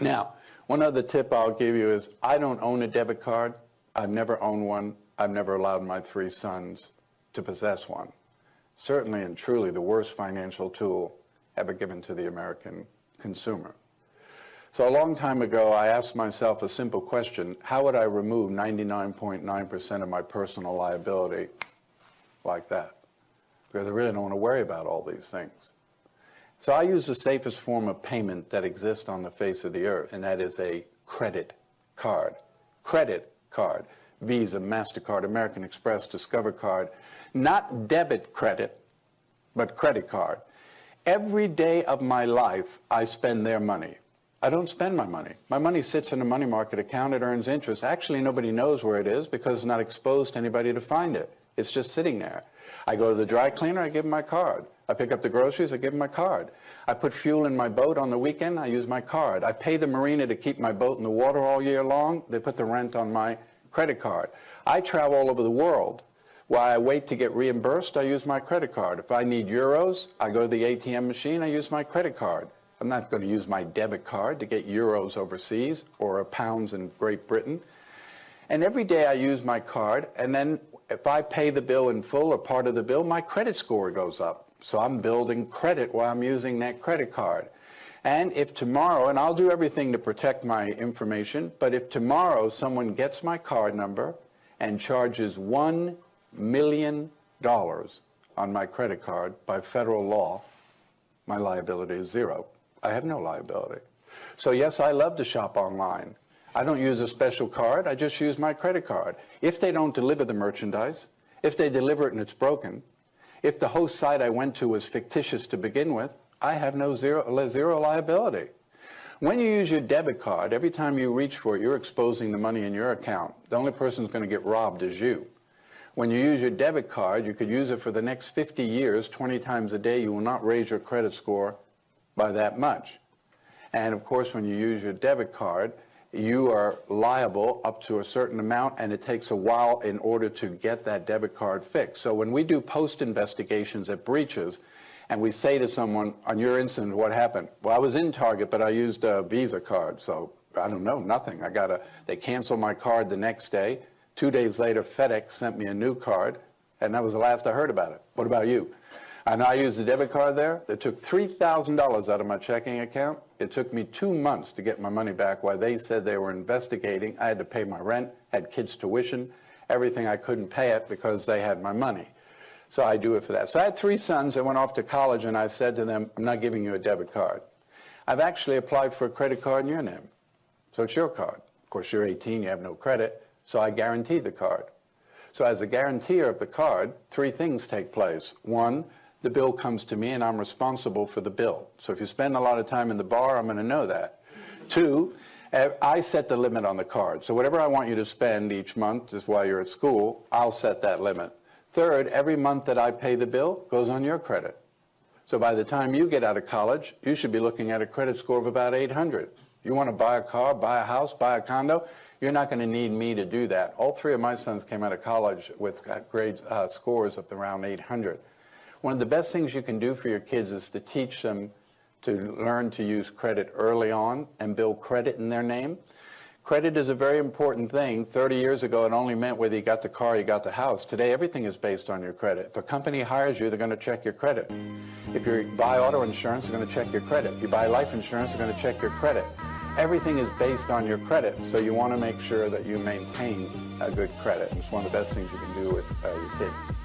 Now, one other tip I'll give you is I don't own a debit card. I've never owned one. I've never allowed my 3 sons to possess one. Certainly and truly the worst financial tool ever given to the American consumer. So a long time ago, I asked myself a simple question: how would I remove 99.9% of my personal liability like that? Because I really don't want to worry about all these things. So I use the safest form of payment that exists on the face of the earth, and that is a credit card. Credit card. Visa, MasterCard, American Express, Discover Card. Not debit credit, but credit card. Every day of my life, I spend their money. I don't spend my money. My money sits in a money market account. It earns interest. Actually, nobody knows where it is because it's not exposed to anybody to find it. It's just sitting there. I go to the dry cleaner, I give them my card. I pick up the groceries, I give them my card. I put fuel in my boat on the weekend, I use my card. I pay the marina to keep my boat in the water all year long. They put the rent on my credit card. I travel all over the world. While I wait to get reimbursed, I use my credit card. If I need euros, I go to the ATM machine, I use my credit card. I'm not going to use my debit card to get euros overseas or pounds in Great Britain. And every day I use my card, and then if I pay the bill in full or part of the bill, my credit score goes up. So I'm building credit while I'm using that credit card. And if tomorrow, and I'll do everything to protect my information, but if tomorrow someone gets my card number and charges $1 million on my credit card by federal law, my liability is zero. I have no liability. So yes, I love to shop online. I don't use a special card, I just use my credit card. If they don't deliver the merchandise, if they deliver it and it's broken, if the host site I went to was fictitious to begin with, I have zero liability. When you use your debit card, every time you reach for it, you're exposing the money in your account. The only person who's going to get robbed is you. When you use your debit card, you could use it for the next 50 years, 20 times a day. You will not raise your credit score by that much. And of course, when you use your debit card, you are liable up to a certain amount, and it takes a while in order to get that debit card fixed. So when we do post investigations at breaches, and we say to someone, on your incident, what happened? Well, I was in Target, but I used a Visa card, so I don't know, nothing. They canceled my card the next day. 2 days later, FedEx sent me a new card, and that was the last I heard about it. What about you? And I used a debit card there. They took $3,000 out of my checking account. It took me 2 months to get my money back while they said they were investigating. I had to pay my rent, had kids' tuition, everything. I couldn't pay it because they had my money. So I do it for that. So I had 3 sons that went off to college, and I said to them, I'm not giving you a debit card. I've actually applied for a credit card in your name. So it's your card. Of course, you're 18, you have no credit, so I guaranteed the card. So as a guarantor of the card, 3 things take place. 1, the bill comes to me and I'm responsible for the bill. So if you spend a lot of time in the bar, I'm going to know that. 2, I set the limit on the card. So whatever I want you to spend each month is while you're at school, I'll set that limit. 3rd, every month that I pay the bill goes on your credit. So by the time you get out of college, you should be looking at a credit score of about 800. You want to buy a car, buy a house, buy a condo, you're not going to need me to do that. All 3 of my sons came out of college with scores of around 800. One of the best things you can do for your kids is to teach them to learn to use credit early on and build credit in their name. Credit is a very important thing. 30 years ago, it only meant whether you got the car or you got the house. Today, everything is based on your credit. If a company hires you, they're going to check your credit. If you buy auto insurance, they're going to check your credit. If you buy life insurance, they're going to check your credit. Everything is based on your credit, so you want to make sure that you maintain a good credit. It's one of the best things you can do with your kids.